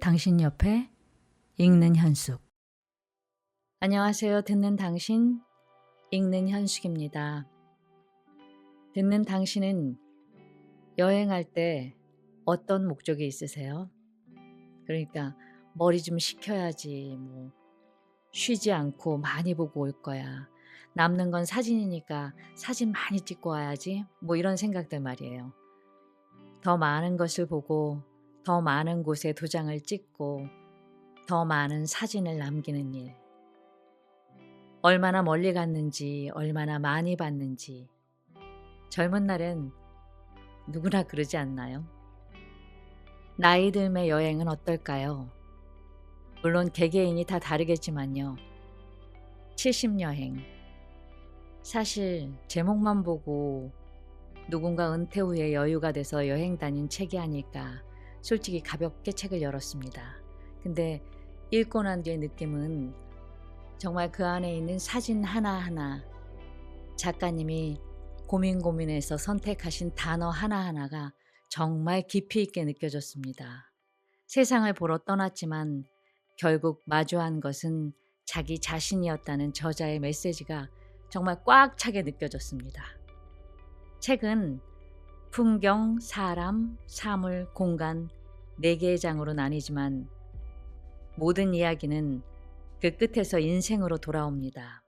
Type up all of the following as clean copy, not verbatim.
당신 옆에 읽는 현숙. 안녕하세요. 듣는 당신, 읽는 현숙입니다. 듣는 당신은 여행할 때 어떤 목적이 있으세요? 그러니까 머리 좀 식혀야지, 쉬지 않고 많이 보고 올 거야. 남는 건 사진이니까 사진 많이 찍고 와야지. 이런 생각들 말이에요. 더 많은 것을 보고 더 많은 곳에 도장을 찍고 더 많은 사진을 남기는 일. 얼마나 멀리 갔는지, 얼마나 많이 봤는지. 젊은 날엔 누구나 그러지 않나요? 나이 들매 여행은 어떨까요? 물론 개개인이 다 다르겠지만요. 70 여행. 사실 제목만 보고 누군가 은퇴 후에 여유가 돼서 여행 다닌 책이 아닐까 솔직히 가볍게 책을 열었습니다. 근데 읽고 난 뒤의 느낌은 정말 그 안에 있는 사진 하나하나, 작가님이 고민해서 선택하신 단어 하나하나가 정말 깊이 있게 느껴졌습니다. 세상을 보러 떠났지만 결국 마주한 것은 자기 자신이었다는 저자의 메시지가 정말 꽉 차게 느껴졌습니다. 책은 풍경, 사람, 사물, 공간 4개의 장으로 나뉘지만 모든 이야기는 그 끝에서 인생으로 돌아옵니다.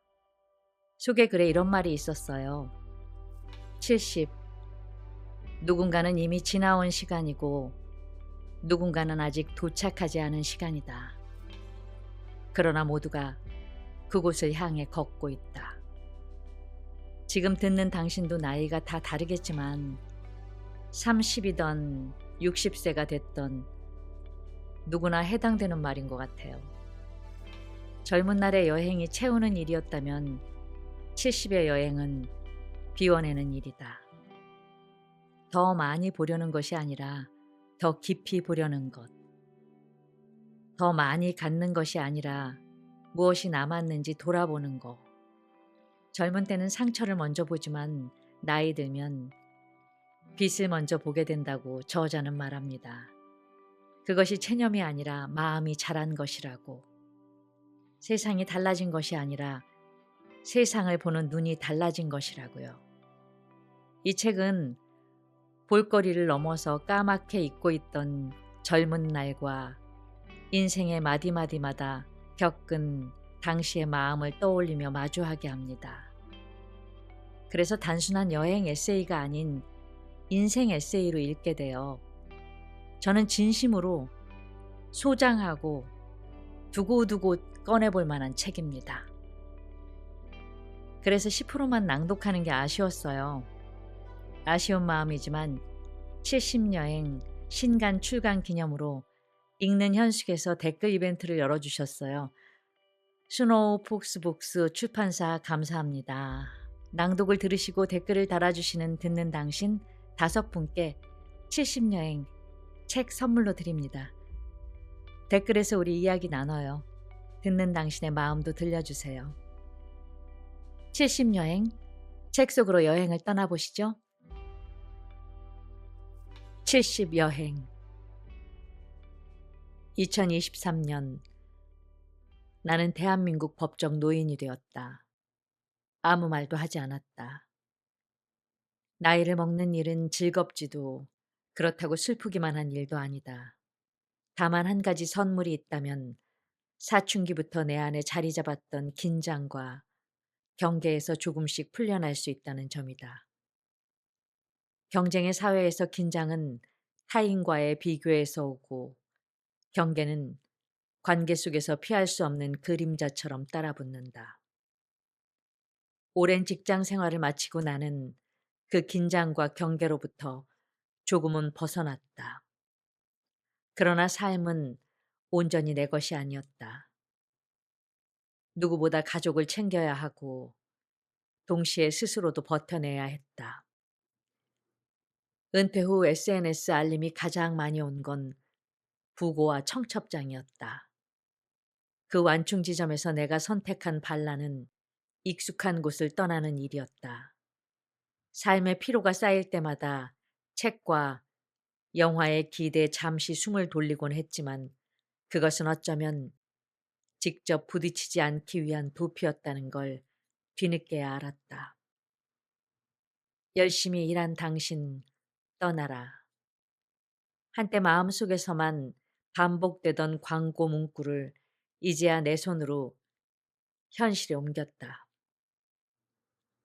소개글에 이런 말이 있었어요. 70. 누군가는 이미 지나온 시간이고 누군가는 아직 도착하지 않은 시간이다. 그러나 모두가 그곳을 향해 걷고 있다. 지금 듣는 당신도 나이가 다 다르겠지만 30이던 60세가 됐던 누구나 해당되는 말인 것 같아요. 젊은 날의 여행이 채우는 일이었다면 70의 여행은 비워내는 일이다. 더 많이 보려는 것이 아니라 더 깊이 보려는 것. 더 많이 갖는 것이 아니라 무엇이 남았는지 돌아보는 것. 젊은 때는 상처를 먼저 보지만 나이 들면 빛을 먼저 보게 된다고 저자는 말합니다. 그것이 체념이 아니라 마음이 자란 것이라고. 세상이 달라진 것이 아니라 세상을 보는 눈이 달라진 것이라고요. 이 책은 볼거리를 넘어서 까맣게 잊고 있던 젊은 날과 인생의 마디마디마다 겪은 당시의 마음을 떠올리며 마주하게 합니다. 그래서 단순한 여행 에세이가 아닌 인생 에세이로 읽게 되어 저는 진심으로 소장하고 두고두고 꺼내볼 만한 책입니다. 그래서 10%만 낭독하는 게 아쉬웠어요. 아쉬운 마음이지만 70여행 신간 출간 기념으로 읽는 현숙에서 댓글 이벤트를 열어주셨어요. 스노우 폭스북스 출판사 감사합니다. 낭독을 들으시고 댓글을 달아주시는 듣는 당신 5분께 70여행 책 선물로 드립니다. 댓글에서 우리 이야기 나눠요. 듣는 당신의 마음도 들려주세요. 70여행 책 속으로 여행을 떠나보시죠. 70 여행. 2023년 나는 대한민국 법정 노인이 되었다. 아무 말도 하지 않았다. 나이를 먹는 일은 즐겁지도 그렇다고 슬프기만 한 일도 아니다. 다만 한 가지 선물이 있다면 사춘기부터 내 안에 자리 잡았던 긴장과 경계에서 조금씩 풀려날 수 있다는 점이다. 경쟁의 사회에서 긴장은 타인과의 비교에서 오고 경계는 관계 속에서 피할 수 없는 그림자처럼 따라붙는다. 오랜 직장 생활을 마치고 나는 그 긴장과 경계로부터 조금은 벗어났다. 그러나 삶은 온전히 내 것이 아니었다. 누구보다 가족을 챙겨야 하고 동시에 스스로도 버텨내야 했다. 은퇴 후 SNS 알림이 가장 많이 온 건 부고와 청첩장이었다. 그 완충 지점에서 내가 선택한 반란은 익숙한 곳을 떠나는 일이었다. 삶의 피로가 쌓일 때마다 책과 영화의 기대에 잠시 숨을 돌리곤 했지만 그것은 어쩌면 직접 부딪히지 않기 위한 도피였다는 걸 뒤늦게야 알았다. 열심히 일한 당신 떠나라. 한때 마음속에서만 반복되던 광고 문구를 이제야 내 손으로 현실에 옮겼다.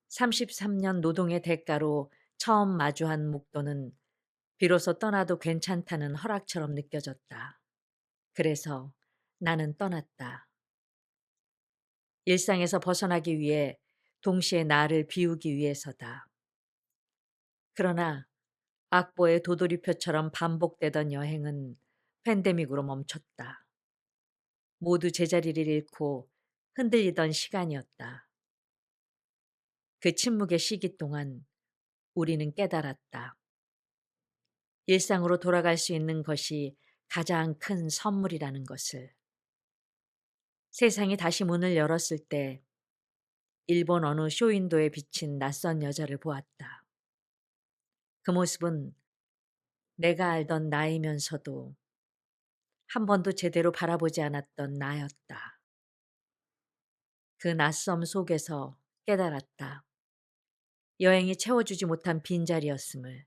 33년 노동의 대가로 처음 마주한 목돈은 비로소 떠나도 괜찮다는 허락처럼 느껴졌다. 그래서 나는 떠났다. 일상에서 벗어나기 위해 동시에 나를 비우기 위해서다. 그러나 악보의 도돌이표처럼 반복되던 여행은 팬데믹으로 멈췄다. 모두 제자리를 잃고 흔들리던 시간이었다. 그 침묵의 시기 동안 우리는 깨달았다. 일상으로 돌아갈 수 있는 것이 가장 큰 선물이라는 것을. 세상이 다시 문을 열었을 때 일본 어느 쇼윈도에 비친 낯선 여자를 보았다. 그 모습은 내가 알던 나이면서도 한 번도 제대로 바라보지 않았던 나였다. 그 낯섦 속에서 깨달았다. 여행이 채워주지 못한 빈자리였음을.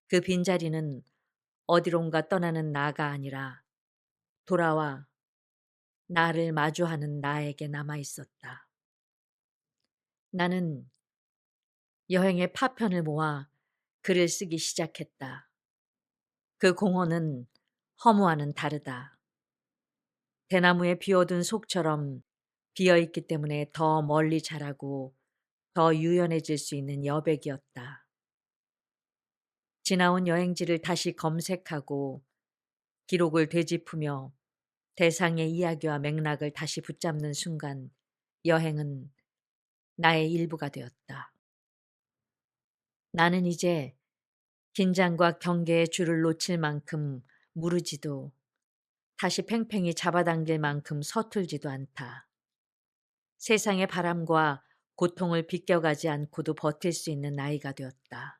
그 빈자리는 어디론가 떠나는 나가 아니라 돌아와 나를 마주하는 나에게 남아 있었다. 나는 여행의 파편을 모아 글을 쓰기 시작했다. 그 공허는 허무와는 다르다. 대나무에 비어둔 속처럼 비어있기 때문에 더 멀리 자라고 더 유연해질 수 있는 여백이었다. 지나온 여행지를 다시 검색하고 기록을 되짚으며 대상의 이야기와 맥락을 다시 붙잡는 순간 여행은 나의 일부가 되었다. 나는 이제 긴장과 경계의 줄을 놓칠 만큼 무르지도 다시 팽팽히 잡아당길 만큼 서툴지도 않다. 세상의 바람과 고통을 비껴가지 않고도 버틸 수 있는 나이가 되었다.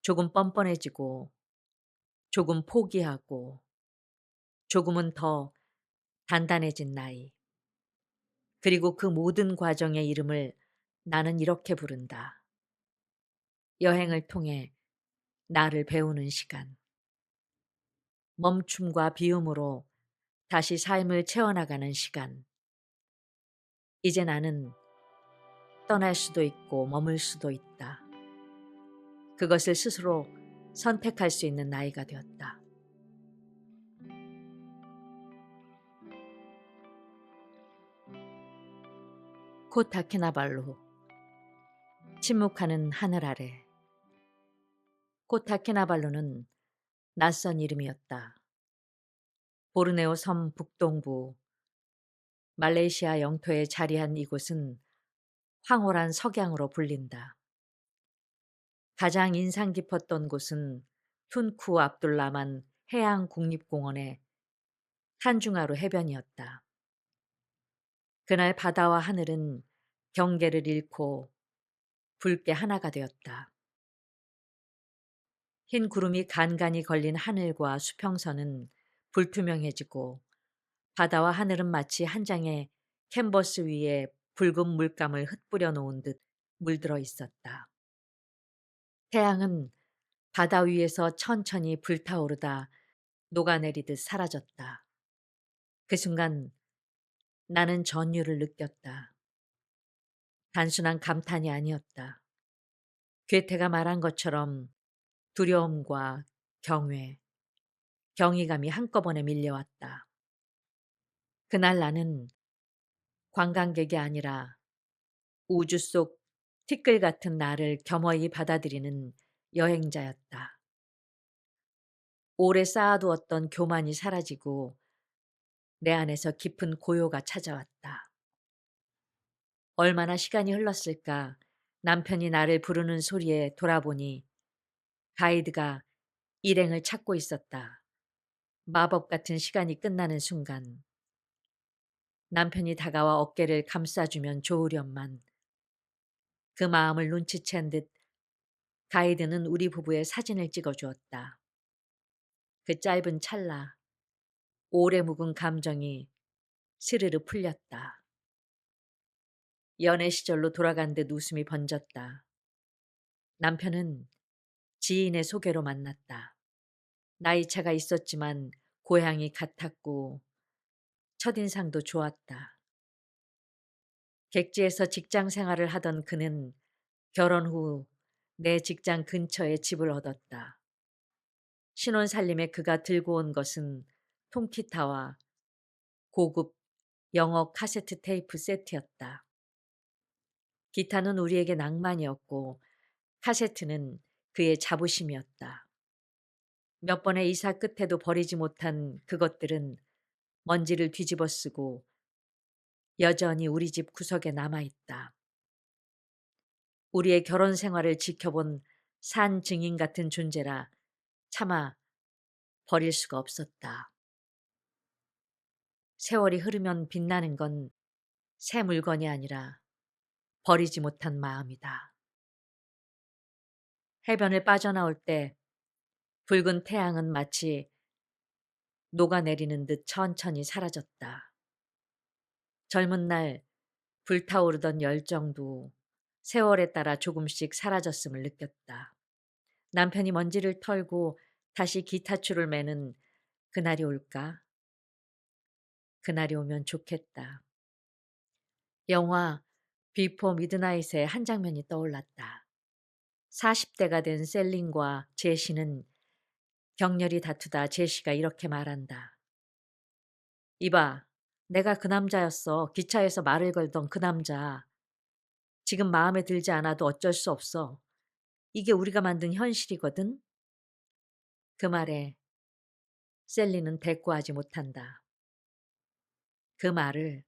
조금 뻔뻔해지고 조금 포기하고 조금은 더 단단해진 나이. 그리고 그 모든 과정의 이름을 나는 이렇게 부른다. 여행을 통해 나를 배우는 시간. 멈춤과 비움으로 다시 삶을 채워나가는 시간. 이제 나는 떠날 수도 있고 머물 수도 있다. 그것을 스스로 선택할 수 있는 나이가 되었다. 코타키나발루. 침묵하는 하늘 아래. 코타키나발루는 낯선 이름이었다. 보르네오 섬 북동부 말레이시아 영토에 자리한 이곳은 황홀한 석양으로 불린다. 가장 인상 깊었던 곳은 툰쿠 압둘라만 해양국립공원의 탄중하루 해변이었다. 그날 바다와 하늘은 경계를 잃고 붉게 하나가 되었다. 흰 구름이 간간히 걸린 하늘과 수평선은 불투명해지고 바다와 하늘은 마치 한 장의 캔버스 위에 붉은 물감을 흩뿌려 놓은 듯 물들어 있었다. 태양은 바다 위에서 천천히 불타오르다 녹아내리듯 사라졌다. 그 순간 나는 전율을 느꼈다. 단순한 감탄이 아니었다. 괴테가 말한 것처럼 두려움과 경외, 경이감이 한꺼번에 밀려왔다. 그날 나는 관광객이 아니라 우주 속 티끌 같은 나를 겸허히 받아들이는 여행자였다. 오래 쌓아두었던 교만이 사라지고 내 안에서 깊은 고요가 찾아왔다. 얼마나 시간이 흘렀을까 남편이 나를 부르는 소리에 돌아보니 가이드가 일행을 찾고 있었다. 마법 같은 시간이 끝나는 순간 남편이 다가와 어깨를 감싸주면 좋으련만 그 마음을 눈치챈 듯 가이드는 우리 부부의 사진을 찍어주었다. 그 짧은 찰나 오래 묵은 감정이 스르르 풀렸다. 연애 시절로 돌아간 듯 웃음이 번졌다. 남편은 지인의 소개로 만났다. 나이차가 있었지만 고향이 같았고 첫인상도 좋았다. 객지에서 직장 생활을 하던 그는 결혼 후 내 직장 근처에 집을 얻었다. 신혼살림에 그가 들고 온 것은 통기타와 고급 영어 카세트 테이프 세트였다. 기타는 우리에게 낭만이었고 카세트는 그의 자부심이었다. 몇 번의 이사 끝에도 버리지 못한 그것들은 먼지를 뒤집어 쓰고 여전히 우리 집 구석에 남아있다. 우리의 결혼 생활을 지켜본 산 증인 같은 존재라 차마 버릴 수가 없었다. 세월이 흐르면 빛나는 건 새 물건이 아니라 버리지 못한 마음이다. 해변을 빠져나올 때 붉은 태양은 마치 녹아내리는 듯 천천히 사라졌다. 젊은 날 불타오르던 열정도 세월에 따라 조금씩 사라졌음을 느꼈다. 남편이 먼지를 털고 다시 기타줄을 매는 그날이 올까? 그날이 오면 좋겠다. 영화 비포 미드나잇의 한 장면이 떠올랐다. 40대가 된 셀린과 제시는 격렬히 다투다 제시가 이렇게 말한다. 이봐, 내가 그 남자였어. 기차에서 말을 걸던 그 남자. 지금 마음에 들지 않아도 어쩔 수 없어. 이게 우리가 만든 현실이거든. 그 말에 셀리는 대꾸하지 못한다. 그 말을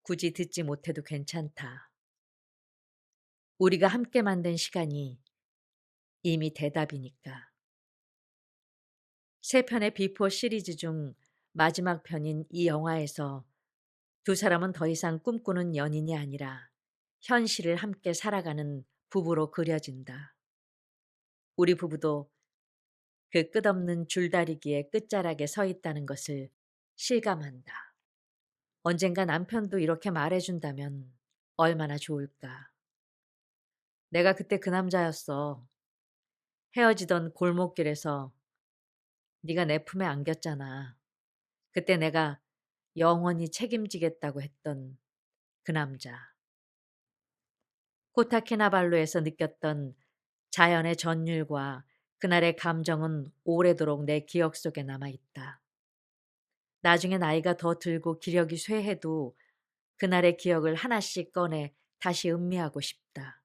굳이 듣지 못해도 괜찮다. 우리가 함께 만든 시간이 이미 대답이니까. 세 편의 비포 시리즈 중 마지막 편인 이 영화에서 두 사람은 더 이상 꿈꾸는 연인이 아니라 현실을 함께 살아가는 부부로 그려진다. 우리 부부도 그 끝없는 줄다리기의 끝자락에 서 있다는 것을 실감한다. 언젠가 남편도 이렇게 말해준다면 얼마나 좋을까. 내가 그때 그 남자였어. 헤어지던 골목길에서 네가 내 품에 안겼잖아. 그때 내가 영원히 책임지겠다고 했던 그 남자. 코타키나발루에서 느꼈던 자연의 전율과 그날의 감정은 오래도록 내 기억 속에 남아있다. 나중에 나이가 더 들고 기력이 쇠해도 그날의 기억을 하나씩 꺼내 다시 음미하고 싶다.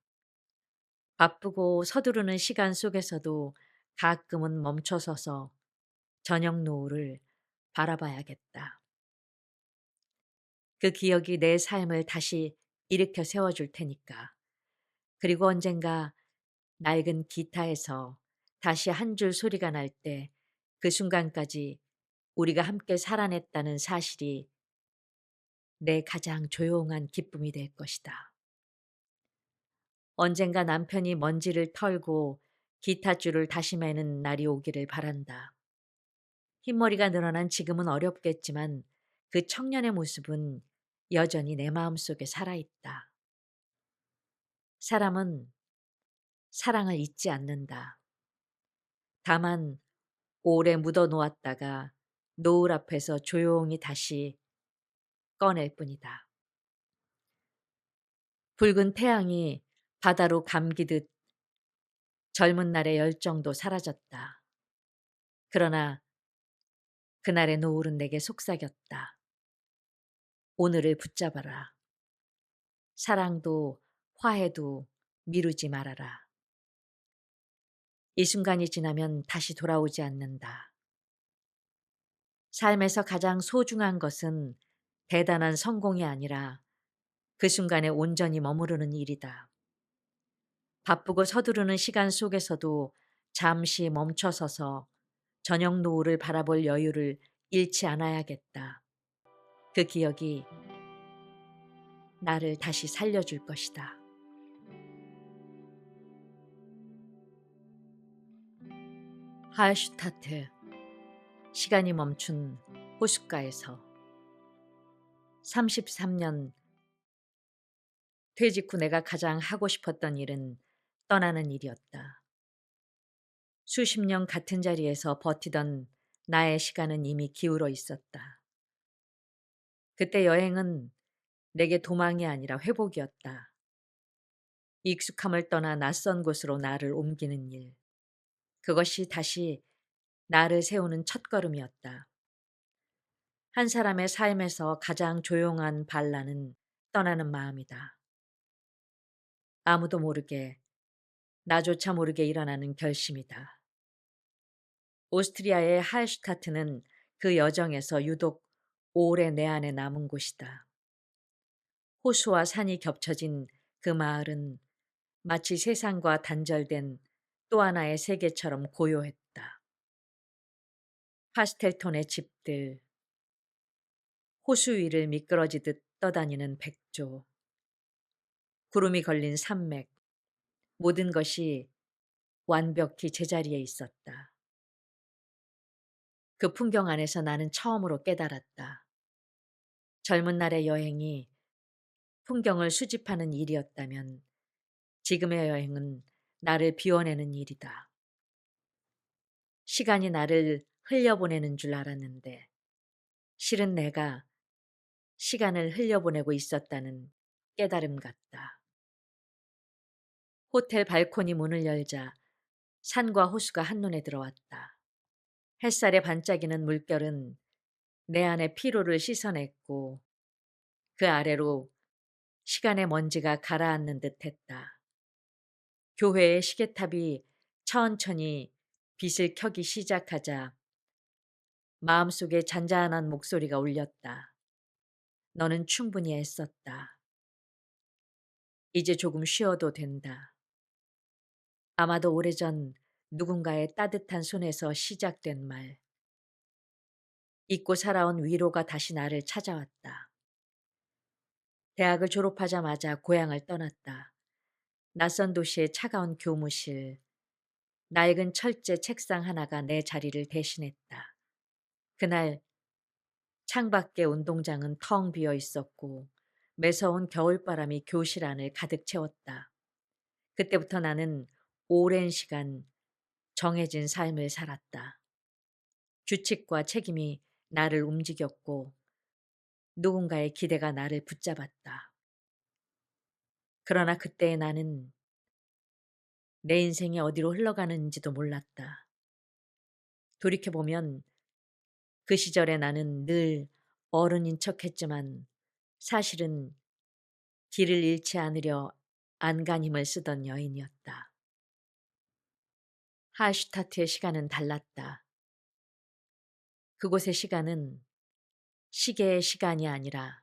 바쁘고 서두르는 시간 속에서도 가끔은 멈춰서서 저녁 노을을 바라봐야겠다. 그 기억이 내 삶을 다시 일으켜 세워줄 테니까. 그리고 언젠가 낡은 기타에서 다시 한 줄 소리가 날 때 그 순간까지 우리가 함께 살아냈다는 사실이 내 가장 조용한 기쁨이 될 것이다. 언젠가 남편이 먼지를 털고 기타줄을 다시 매는 날이 오기를 바란다. 흰머리가 늘어난 지금은 어렵겠지만 그 청년의 모습은 여전히 내 마음속에 살아있다. 사람은 사랑을 잊지 않는다. 다만 오래 묻어 놓았다가 노을 앞에서 조용히 다시 꺼낼 뿐이다. 붉은 태양이 바다로 감기듯 젊은 날의 열정도 사라졌다. 그러나 그날의 노을은 내게 속삭였다. 오늘을 붙잡아라. 사랑도 화해도 미루지 말아라. 이 순간이 지나면 다시 돌아오지 않는다. 삶에서 가장 소중한 것은 대단한 성공이 아니라 그 순간에 온전히 머무르는 일이다. 바쁘고 서두르는 시간 속에서도 잠시 멈춰서서 저녁 노을을 바라볼 여유를 잃지 않아야겠다. 그 기억이 나를 다시 살려줄 것이다. 하얼슈타트, 시간이 멈춘 호숫가에서 33년 퇴직 후 내가 가장 하고 싶었던 일은 떠나는 일이었다. 수십 년 같은 자리에서 버티던 나의 시간은 이미 기울어 있었다. 그때 여행은 내게 도망이 아니라 회복이었다. 익숙함을 떠나 낯선 곳으로 나를 옮기는 일. 그것이 다시 나를 세우는 첫걸음이었다. 한 사람의 삶에서 가장 조용한 반란은 떠나는 마음이다. 아무도 모르게, 나조차 모르게 일어나는 결심이다. 오스트리아의 할슈타트는 그 여정에서 유독 오래 내 안에 남은 곳이다. 호수와 산이 겹쳐진 그 마을은 마치 세상과 단절된 또 하나의 세계처럼 고요했다. 파스텔톤의 집들, 호수 위를 미끄러지듯 떠다니는 백조, 구름이 걸린 산맥, 모든 것이 완벽히 제자리에 있었다. 그 풍경 안에서 나는 처음으로 깨달았다. 젊은 날의 여행이 풍경을 수집하는 일이었다면 지금의 여행은 나를 비워내는 일이다. 시간이 나를 흘려보내는 줄 알았는데 실은 내가 시간을 흘려보내고 있었다는 깨달음 같다. 호텔 발코니 문을 열자 산과 호수가 한눈에 들어왔다. 햇살에 반짝이는 물결은 내 안의 피로를 씻어냈고 그 아래로 시간의 먼지가 가라앉는 듯 했다. 교회의 시계탑이 천천히 빛을 켜기 시작하자 마음속에 잔잔한 목소리가 울렸다. 너는 충분히 애썼다. 이제 조금 쉬어도 된다. 아마도 오래전 누군가의 따뜻한 손에서 시작된 말. 잊고 살아온 위로가 다시 나를 찾아왔다. 대학을 졸업하자마자 고향을 떠났다. 낯선 도시의 차가운 교무실, 낡은 철제 책상 하나가 내 자리를 대신했다. 그날 창밖의 운동장은 텅 비어 있었고 매서운 겨울바람이 교실 안을 가득 채웠다. 그때부터 나는 오랜 시간 정해진 삶을 살았다. 규칙과 책임이 나를 움직였고 누군가의 기대가 나를 붙잡았다. 그러나 그때의 나는 내 인생이 어디로 흘러가는지도 몰랐다. 돌이켜보면 그 시절에 나는 늘 어른인 척했지만 사실은 길을 잃지 않으려 안간힘을 쓰던 여인이었다. 할슈타트의 시간은 달랐다. 그곳의 시간은 시계의 시간이 아니라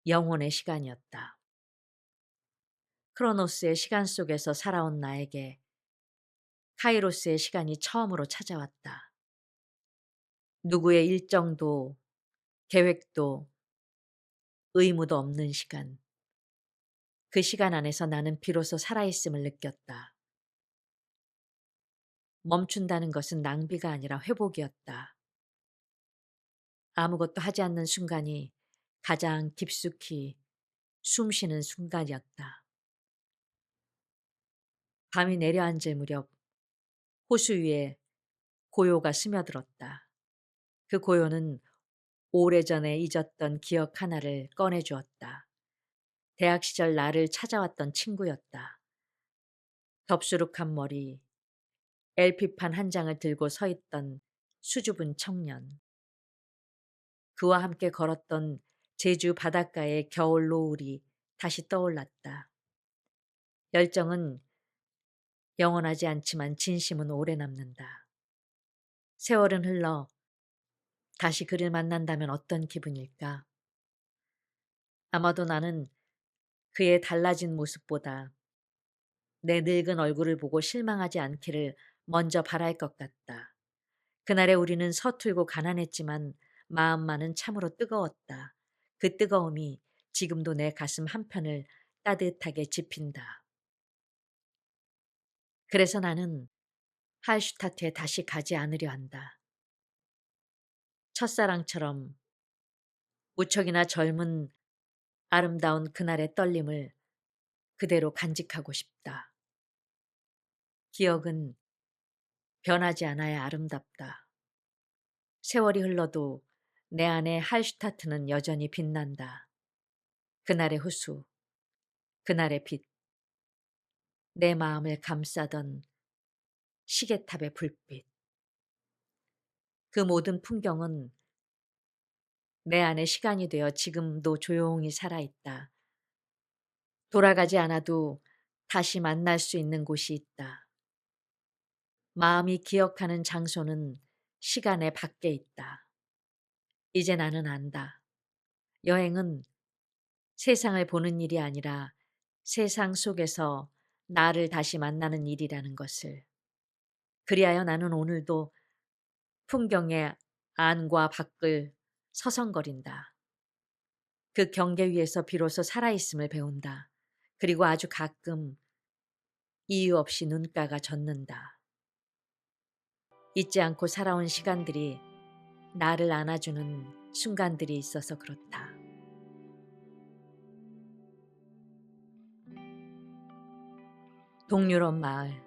영혼의 시간이었다. 크로노스의 시간 속에서 살아온 나에게 카이로스의 시간이 처음으로 찾아왔다. 누구의 일정도 계획도 의무도 없는 시간. 그 시간 안에서 나는 비로소 살아있음을 느꼈다. 멈춘다는 것은 낭비가 아니라 회복이었다. 아무것도 하지 않는 순간이 가장 깊숙이 숨쉬는 순간이었다. 밤이 내려앉을 무렵 호수 위에 고요가 스며들었다. 그 고요는 오래전에 잊었던 기억 하나를 꺼내주었다. 대학 시절 나를 찾아왔던 친구였다. 덥수룩한 머리, LP판 한 장을 들고 서 있던 수줍은 청년. 그와 함께 걸었던 제주 바닷가의 겨울 노을이 다시 떠올랐다. 열정은 영원하지 않지만 진심은 오래 남는다. 세월은 흘러 다시 그를 만난다면 어떤 기분일까? 아마도 나는 그의 달라진 모습보다 내 늙은 얼굴을 보고 실망하지 않기를 먼저 바랄 것 같다. 그날의 우리는 서툴고 가난했지만 마음만은 참으로 뜨거웠다. 그 뜨거움이 지금도 내 가슴 한편을 따뜻하게 지핀다. 그래서 나는 할슈타트에 다시 가지 않으려 한다. 첫사랑처럼 무척이나 젊은 아름다운 그날의 떨림을 그대로 간직하고 싶다. 기억은 변하지 않아야 아름답다. 세월이 흘러도 내 안의 할슈타트는 여전히 빛난다. 그날의 후수, 그날의 빛, 내 마음을 감싸던 시계탑의 불빛. 그 모든 풍경은 내 안의 시간이 되어 지금도 조용히 살아있다. 돌아가지 않아도 다시 만날 수 있는 곳이 있다. 마음이 기억하는 장소는 시간의 밖에 있다. 이제 나는 안다. 여행은 세상을 보는 일이 아니라 세상 속에서 나를 다시 만나는 일이라는 것을. 그리하여 나는 오늘도 풍경의 안과 밖을 서성거린다. 그 경계 위에서 비로소 살아있음을 배운다. 그리고 아주 가끔 이유 없이 눈가가 젖는다. 잊지 않고 살아온 시간들이 나를 안아주는 순간들이 있어서 그렇다. 동유럽 마을.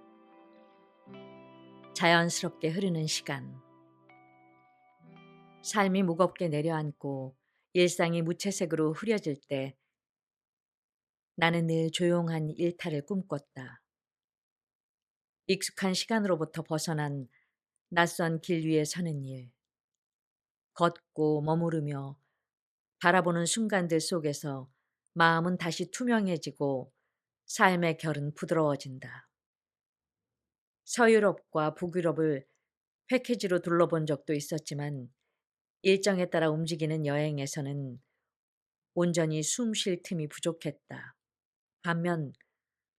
자연스럽게 흐르는 시간. 삶이 무겁게 내려앉고 일상이 무채색으로 흐려질 때 나는 늘 조용한 일탈을 꿈꿨다. 익숙한 시간으로부터 벗어난 낯선 길 위에 서는 일. 걷고 머무르며 바라보는 순간들 속에서 마음은 다시 투명해지고 삶의 결은 부드러워진다. 서유럽과 북유럽을 패키지로 둘러본 적도 있었지만 일정에 따라 움직이는 여행에서는 온전히 숨 쉴 틈이 부족했다. 반면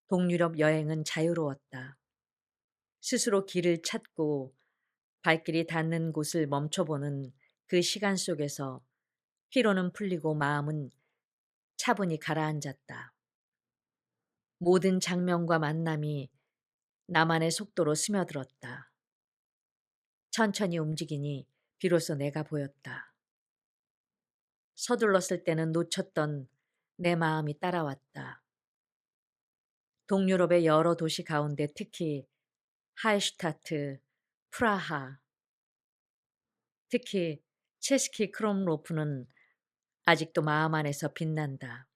동유럽 여행은 자유로웠다. 스스로 길을 찾고 발길이 닿는 곳을 멈춰보는 그 시간 속에서 피로는 풀리고 마음은 차분히 가라앉았다. 모든 장면과 만남이 나만의 속도로 스며들었다. 천천히 움직이니 비로소 내가 보였다. 서둘렀을 때는 놓쳤던 내 마음이 따라왔다. 동유럽의 여러 도시 가운데 특히 할슈타트, 프라하, 특히 체스키 크롬로프는 아직도 마음 안에서 빛난다.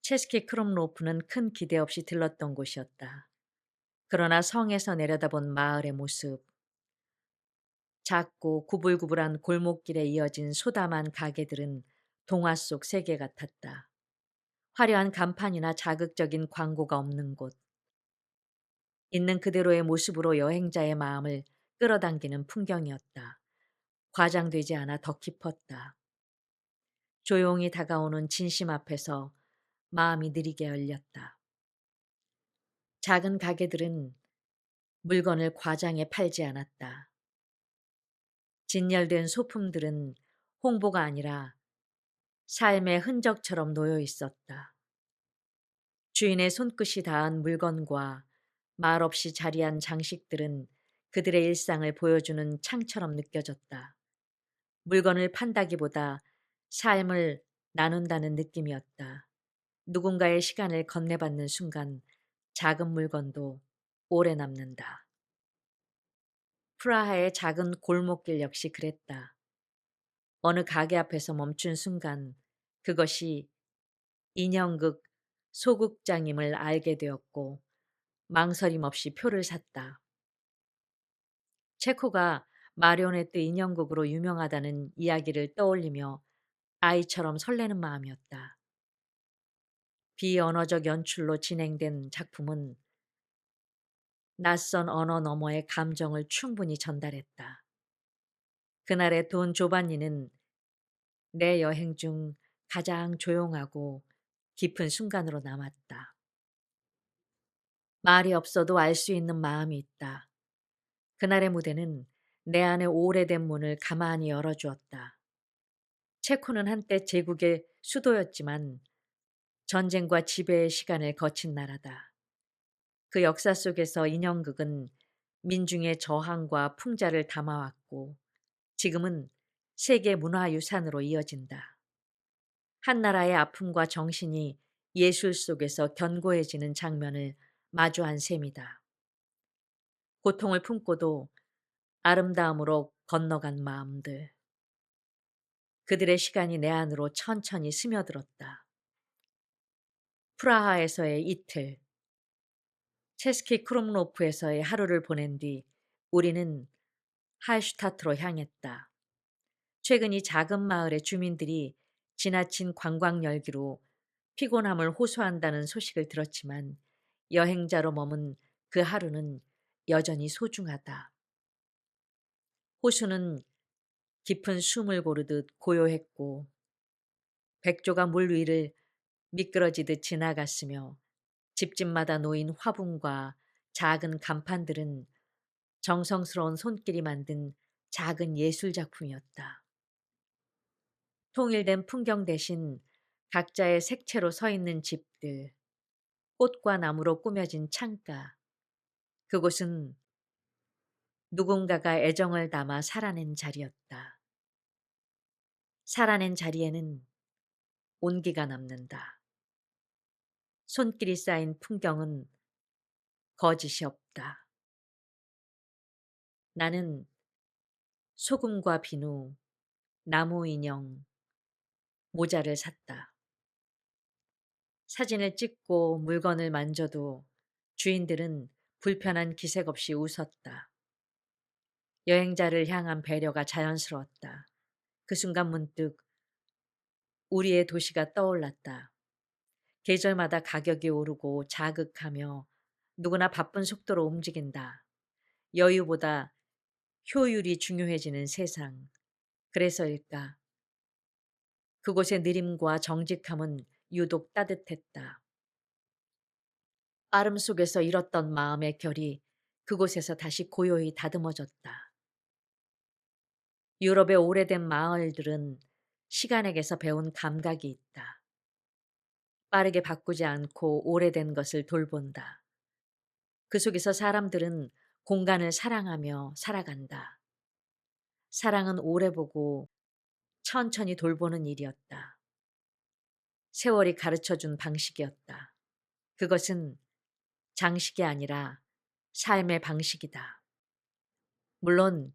체스키 크롬로프는 큰 기대 없이 들렀던 곳이었다. 그러나 성에서 내려다본 마을의 모습, 작고 구불구불한 골목길에 이어진 소담한 가게들은 동화 속 세계 같았다. 화려한 간판이나 자극적인 광고가 없는 곳, 있는 그대로의 모습으로 여행자의 마음을 끌어당기는 풍경이었다. 과장되지 않아 더 깊었다. 조용히 다가오는 진심 앞에서 마음이 느리게 열렸다. 작은 가게들은 물건을 과장해 팔지 않았다. 진열된 소품들은 홍보가 아니라 삶의 흔적처럼 놓여 있었다. 주인의 손끝이 닿은 물건과 말없이 자리한 장식들은 그들의 일상을 보여주는 창처럼 느껴졌다. 물건을 판다기보다 삶을 나눈다는 느낌이었다. 누군가의 시간을 건네받는 순간 작은 물건도 오래 남는다. 프라하의 작은 골목길 역시 그랬다. 어느 가게 앞에서 멈춘 순간 그것이 인형극 소극장임을 알게 되었고 망설임 없이 표를 샀다. 체코가 마리오네트 인형극으로 유명하다는 이야기를 떠올리며 아이처럼 설레는 마음이었다. 비언어적 연출로 진행된 작품은 낯선 언어 너머의 감정을 충분히 전달했다. 그날의 돈 조반니는 내 여행 중 가장 조용하고 깊은 순간으로 남았다. 말이 없어도 알 수 있는 마음이 있다. 그날의 무대는 내 안의 오래된 문을 가만히 열어주었다. 체코는 한때 제국의 수도였지만 전쟁과 지배의 시간을 거친 나라다. 그 역사 속에서 인형극은 민중의 저항과 풍자를 담아왔고 지금은 세계 문화유산으로 이어진다. 한 나라의 아픔과 정신이 예술 속에서 견고해지는 장면을 마주한 셈이다. 고통을 품고도 아름다움으로 건너간 마음들. 그들의 시간이 내 안으로 천천히 스며들었다. 프라하에서의 이틀, 체스키 크롬노프에서의 하루를 보낸 뒤 우리는 할슈타트로 향했다. 최근 이 작은 마을의 주민들이 지나친 관광 열기로 피곤함을 호소한다는 소식을 들었지만 여행자로 머문 그 하루는 여전히 소중하다. 호수는 깊은 숨을 고르듯 고요했고 백조가 물 위를 미끄러지듯 지나갔으며 집집마다 놓인 화분과 작은 간판들은 정성스러운 손길이 만든 작은 예술 작품이었다. 통일된 풍경 대신 각자의 색채로 서 있는 집들, 꽃과 나무로 꾸며진 창가. 그곳은 누군가가 애정을 담아 살아낸 자리였다. 살아낸 자리에는 온기가 남는다. 손길이 쌓인 풍경은 거짓이 없다. 나는 소금과 비누, 나무 인형, 모자를 샀다. 사진을 찍고 물건을 만져도 주인들은 불편한 기색 없이 웃었다. 여행자를 향한 배려가 자연스러웠다. 그 순간 문득 우리의 도시가 떠올랐다. 계절마다 가격이 오르고 자극하며 누구나 바쁜 속도로 움직인다. 여유보다 효율이 중요해지는 세상. 그래서일까? 그곳의 느림과 정직함은 유독 따뜻했다. 빠름 속에서 잃었던 마음의 결이 그곳에서 다시 고요히 다듬어졌다. 유럽의 오래된 마을들은 시간에게서 배운 감각이 있다. 빠르게 바꾸지 않고 오래된 것을 돌본다. 그 속에서 사람들은 공간을 사랑하며 살아간다. 사랑은 오래 보고 천천히 돌보는 일이었다. 세월이 가르쳐준 방식이었다. 그것은 장식이 아니라 삶의 방식이다. 물론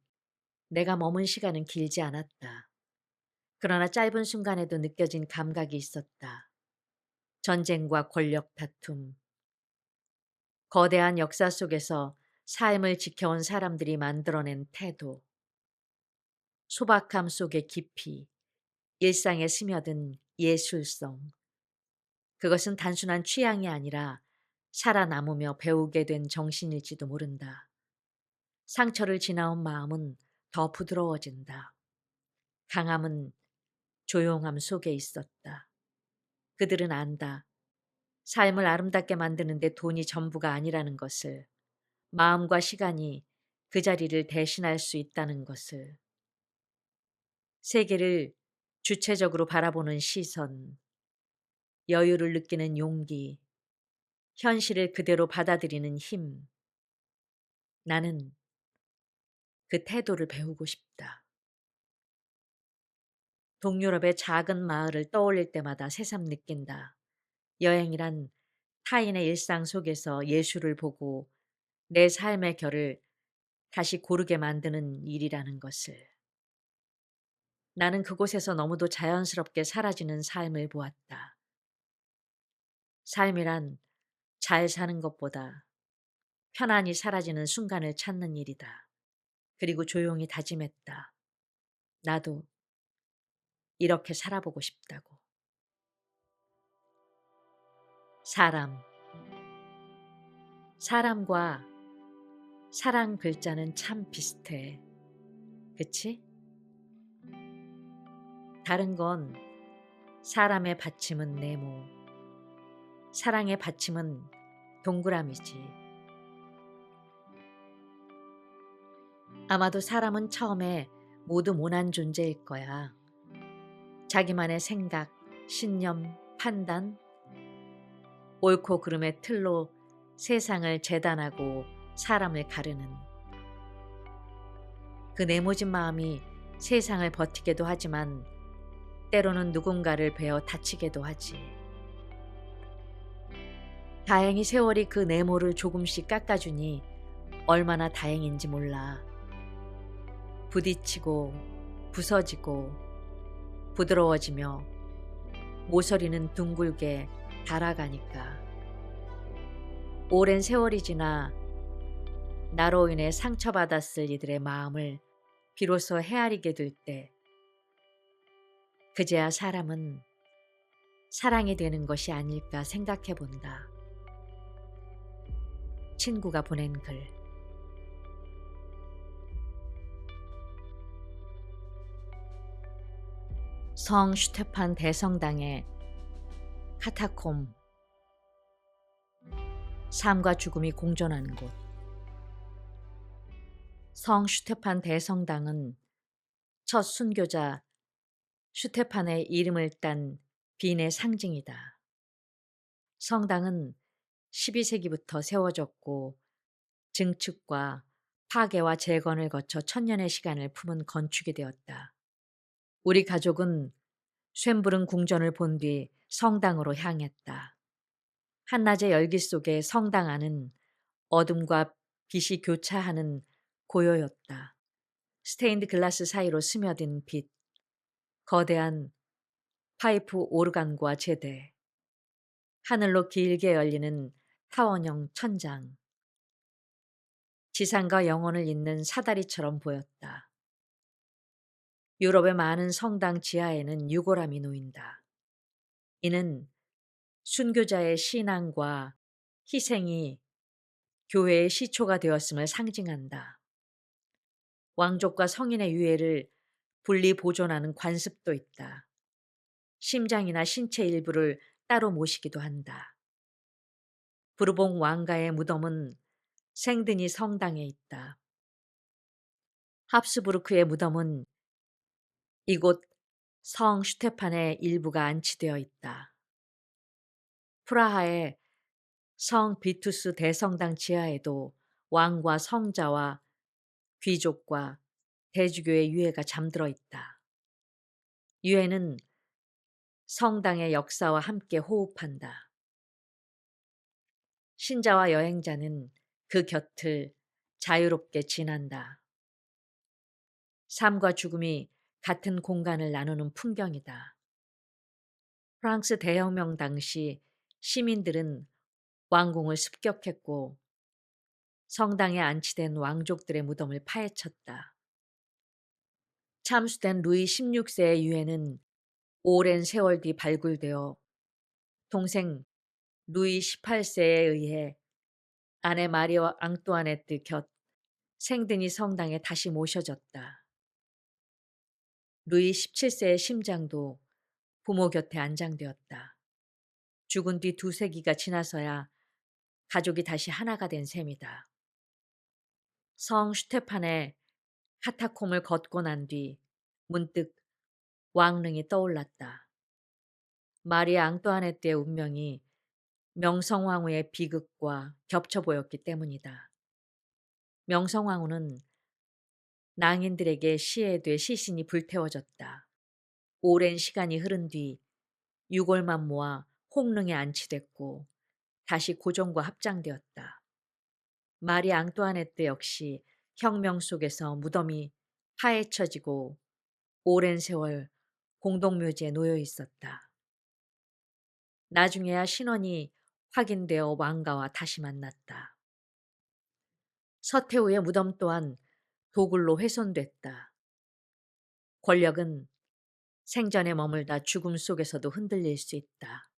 내가 머문 시간은 길지 않았다. 그러나 짧은 순간에도 느껴진 감각이 있었다. 전쟁과 권력 다툼, 거대한 역사 속에서 삶을 지켜온 사람들이 만들어낸 태도, 소박함 속의 깊이, 일상에 스며든 예술성. 그것은 단순한 취향이 아니라 살아남으며 배우게 된 정신일지도 모른다. 상처를 지나온 마음은 더 부드러워진다. 강함은 조용함 속에 있었다. 그들은 안다. 삶을 아름답게 만드는데 돈이 전부가 아니라는 것을, 마음과 시간이 그 자리를 대신할 수 있다는 것을. 세계를 주체적으로 바라보는 시선, 여유를 느끼는 용기, 현실을 그대로 받아들이는 힘. 나는 그 태도를 배우고 싶다. 동유럽의 작은 마을을 떠올릴 때마다 새삼 느낀다. 여행이란 타인의 일상 속에서 예술을 보고 내 삶의 결을 다시 고르게 만드는 일이라는 것을. 나는 그곳에서 너무도 자연스럽게 사라지는 삶을 보았다. 삶이란 잘 사는 것보다 편안히 사라지는 순간을 찾는 일이다. 그리고 조용히 다짐했다. 나도 이렇게 살아보고 싶다고. 사람. 사람과 사랑 글자는 참 비슷해. 그치? 다른 건 사람의 받침은 네모, 사랑의 받침은 동그라미지. 아마도 사람은 처음에 모두 모난 존재일 거야. 자기만의 생각, 신념, 판단, 옳고 그름의 틀로 세상을 재단하고 사람을 가르는 그 네모진 마음이 세상을 버티게도 하지만 때로는 누군가를 베어 다치게도 하지. 다행히 세월이 그 네모를 조금씩 깎아주니 얼마나 다행인지 몰라. 부딪히고 부서지고 부드러워지며 모서리는 둥글게 달아가니까. 오랜 세월이 지나 나로 인해 상처받았을 이들의 마음을 비로소 헤아리게 될 때 그제야 사람은 사랑이 되는 것이 아닐까 생각해 본다. 친구가 보낸 글. 성 슈테판 대성당의 카타콤. 삶과 죽음이 공존하는 곳. 성 슈테판 대성당은 첫 순교자 슈테판의 이름을 딴 빈의 상징이다. 성당은 12세기부터 세워졌고 증축과 파괴와 재건을 거쳐 천년의 시간을 품은 건축이 되었다. 우리 가족은 쇤부른 궁전을 본 뒤 성당으로 향했다. 한낮의 열기 속에 성당 안은 어둠과 빛이 교차하는 고요였다. 스테인드 글라스 사이로 스며든 빛, 거대한 파이프 오르간과 제대, 하늘로 길게 열리는 타원형 천장, 지상과 영혼을 잇는 사다리처럼 보였다. 유럽의 많은 성당 지하에는 유골함이 놓인다. 이는 순교자의 신앙과 희생이 교회의 시초가 되었음을 상징한다. 왕족과 성인의 유해를 분리 보존하는 관습도 있다. 심장이나 신체 일부를 따로 모시기도 한다. 부르봉 왕가의 무덤은 생드니 성당에 있다. 합스부르크의 무덤은 이곳 성 슈테판의 일부가 안치되어 있다. 프라하의 성 비투스 대성당 지하에도 왕과 성자와 귀족과 대주교의 유해가 잠들어 있다. 유해는 성당의 역사와 함께 호흡한다. 신자와 여행자는 그 곁을 자유롭게 지난다. 삶과 죽음이 같은 공간을 나누는 풍경이다. 프랑스 대혁명 당시 시민들은 왕궁을 습격했고 성당에 안치된 왕족들의 무덤을 파헤쳤다. 참수된 루이 16세의 유해는 오랜 세월 뒤 발굴되어 동생 루이 18세에 의해 아내 마리아 앙뚜아네트 곁 생드니 성당에 다시 모셔졌다. 루이 17세의 심장도 부모 곁에 안장되었다. 죽은 뒤 2세기가 지나서야 가족이 다시 하나가 된 셈이다. 성 슈테판의 카타콤을 걷고 난 뒤 문득 왕릉이 떠올랐다. 마리아 앙뚜아네트의 운명이 명성황후의 비극과 겹쳐 보였기 때문이다. 명성황후는 낭인들에게 시해돼 시신이 불태워졌다. 오랜 시간이 흐른 뒤 유골만 모아 홍릉에 안치됐고 다시 고종과 합장되었다. 마리 앙뚜아네트 역시 혁명 속에서 무덤이 파헤쳐지고 오랜 세월 공동묘지에 놓여 있었다. 나중에야 신원이 확인되어 왕가와 다시 만났다. 서태후의 무덤 또한 도굴로 훼손됐다. 권력은 생전에 머물다 죽음 속에서도 흔들릴 수 있다.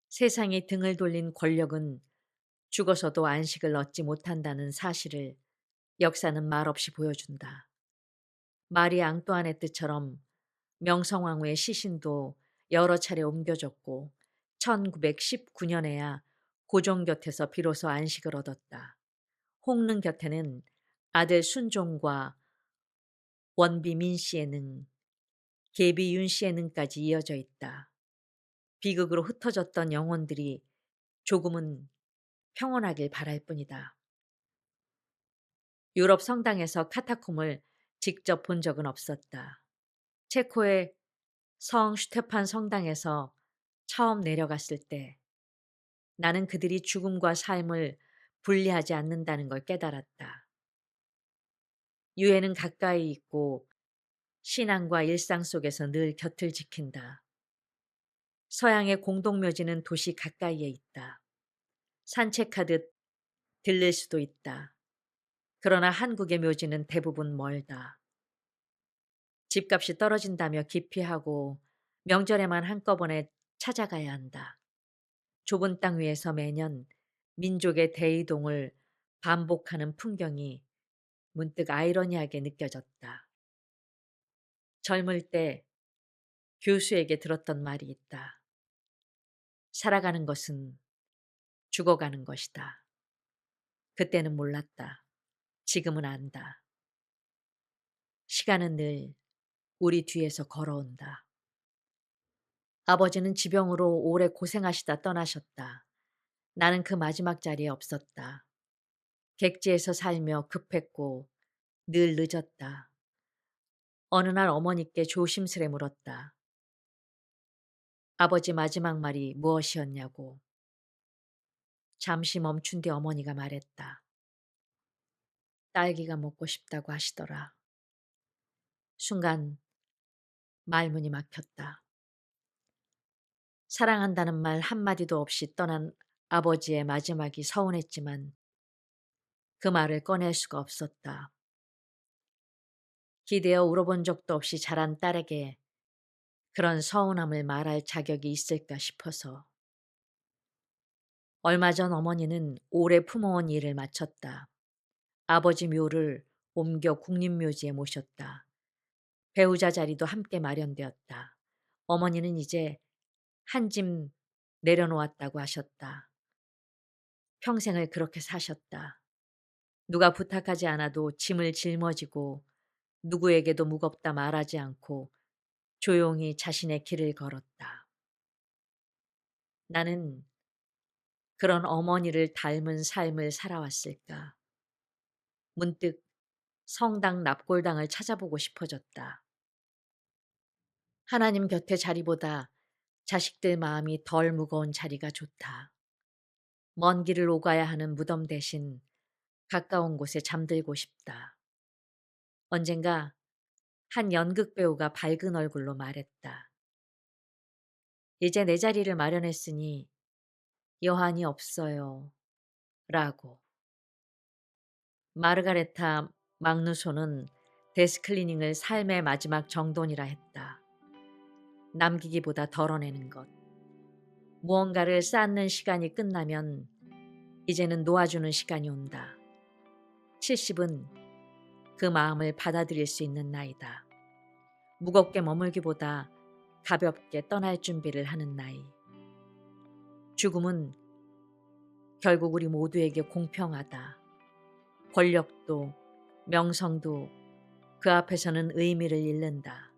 세상에 등을 돌린 권력은 죽어서도 안식을 얻지 못한다는 사실을 역사는 말없이 보여준다. 마리 앙뚜아네트처럼 명성황후의 시신도 여러 차례 옮겨졌고 1919년에야 고종 곁에서 비로소 안식을 얻었다. 홍릉 곁에는 아들 순종과 원비 민씨의 능, 계비 윤씨의 능까지 이어져 있다. 비극으로 흩어졌던 영혼들이 조금은 평온하길 바랄 뿐이다. 유럽 성당에서 카타콤을 직접 본 적은 없었다. 체코의 성 슈테판 성당에서 처음 내려갔을 때 나는 그들이 죽음과 삶을 분리하지 않는다는 걸 깨달았다. 유해는 가까이 있고 신앙과 일상 속에서 늘 곁을 지킨다. 서양의 공동묘지는 도시 가까이에 있다. 산책하듯 들릴 수도 있다. 그러나 한국의 묘지는 대부분 멀다. 집값이 떨어진다며 기피하고 명절에만 한꺼번에 찾아가야 한다. 좁은 땅 위에서 매년 민족의 대이동을 반복하는 풍경이 문득 아이러니하게 느껴졌다. 젊을 때 교수에게 들었던 말이 있다. 살아가는 것은 죽어가는 것이다. 그때는 몰랐다. 지금은 안다. 시간은 늘 우리 뒤에서 걸어온다. 아버지는 지병으로 오래 고생하시다 떠나셨다. 나는 그 마지막 자리에 없었다. 객지에서 살며 급했고 늘 늦었다. 어느 날 어머니께 조심스레 물었다. 아버지 마지막 말이 무엇이었냐고. 잠시 멈춘 뒤 어머니가 말했다. 딸기가 먹고 싶다고 하시더라. 순간 말문이 막혔다. 사랑한다는 말 한마디도 없이 떠난 아버지의 마지막이 서운했지만 그 말을 꺼낼 수가 없었다. 기대어 울어본 적도 없이 자란 딸에게 그런 서운함을 말할 자격이 있을까 싶어서. 얼마 전 어머니는 오래 품어온 일을 마쳤다. 아버지 묘를 옮겨 국립묘지에 모셨다. 배우자 자리도 함께 마련되었다. 어머니는 이제 한 짐 내려놓았다고 하셨다. 평생을 그렇게 사셨다. 누가 부탁하지 않아도 짐을 짊어지고 누구에게도 무겁다 말하지 않고 조용히 자신의 길을 걸었다. 나는 그런 어머니를 닮은 삶을 살아왔을까? 문득 성당 납골당을 찾아보고 싶어졌다. 하나님 곁의 자리보다 자식들 마음이 덜 무거운 자리가 좋다. 먼 길을 오가야 하는 무덤 대신 가까운 곳에 잠들고 싶다. 언젠가 한 연극 배우가 밝은 얼굴로 말했다. 이제 내 자리를 마련했으니 여한이 없어요. 라고. 마르가레타 막누소는 데스클리닝을 삶의 마지막 정돈이라 했다. 남기기보다 덜어내는 것. 무언가를 쌓는 시간이 끝나면 이제는 놓아주는 시간이 온다. 70은 그 마음을 받아들일 수 있는 나이다. 무겁게 머물기보다 가볍게 떠날 준비를 하는 나이. 죽음은 결국 우리 모두에게 공평하다. 권력도 명성도 그 앞에서는 의미를 잃는다.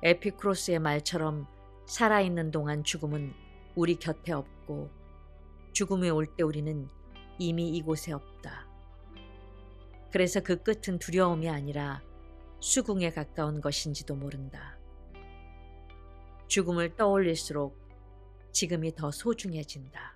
에피쿠로스의 말처럼 살아있는 동안 죽음은 우리 곁에 없고 죽음이 올 때 우리는 이미 이곳에 없다. 그래서 그 끝은 두려움이 아니라 수긍에 가까운 것인지도 모른다. 죽음을 떠올릴수록 지금이 더 소중해진다.